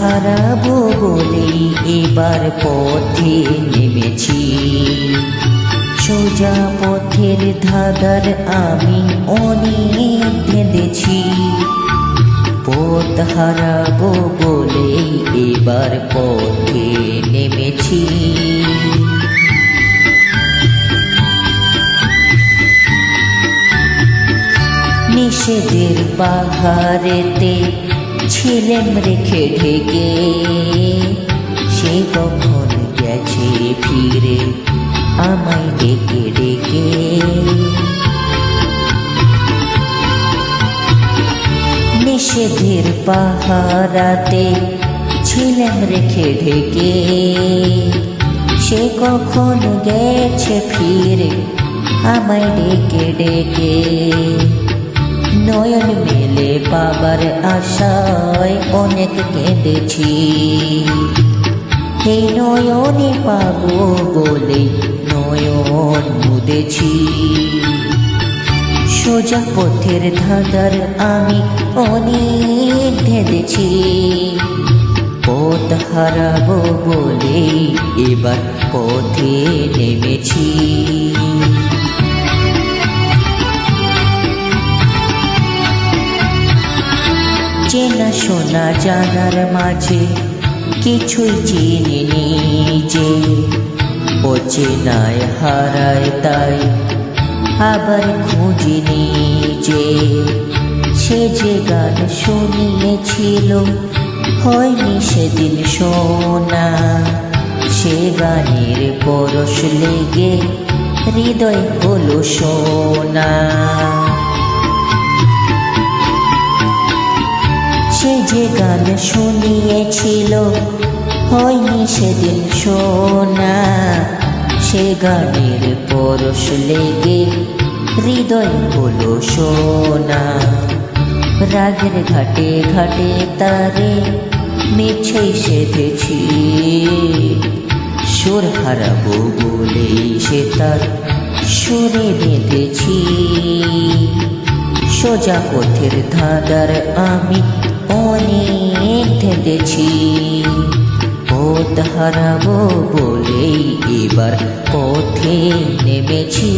হারাবো বলেই এবার পথে নেমেছি। সোজা পথের ধাঁধার আমি অনেক ভেঁদেছি। পথ হারাবো বলেই এবার পথে নেমেছি। নিষেধের পাহাড়েতে ছিলেম রেখে ঢেকে, সে কখন গেছে ফিরে আমায় ডেকে ডেকে। নিষেধের পাহারাতে ছিলেম রেখে ঢেকে, সে কখন গেছে ফিরে আমায় ডেকে ডেকে। নয়ন মেলে পাবার আশায় অনেক কেঁদেছি। এই নয়নে পাবো বলে নয়ন মুদেছি। সোজা পথের ধাঁধার আমি অনেক ভেঁদেছি। পথ হারাবো বলে এবার পথে নেমেছি। চেনা শোনা জানার মাঝে কিছুই চিনিনি যে, অচেনায় হারায় তাই আবার খুঁজিনি যে। সে যে গান শুনিয়েছিল হয়নি সেদিন শোনা, সে গানের পরশ লেগে হৃদয় হলো সোনা। সে যে গান শুনিয়েছিল হয়নি সেদিন শোনা, সে গানের পরশ লেগে হৃদয় হলো সোনা। রাগের ঘাটে ঘাটে তারে মিছেই সেধেছি। সুর হারাবো বলেই সে তার সুরে বেঁধেছি। সোজা পথের ধাঁধার আমি অনেক ভেঁদেছি। পথ হারাবো বলেই এবার পথে নেমেছি।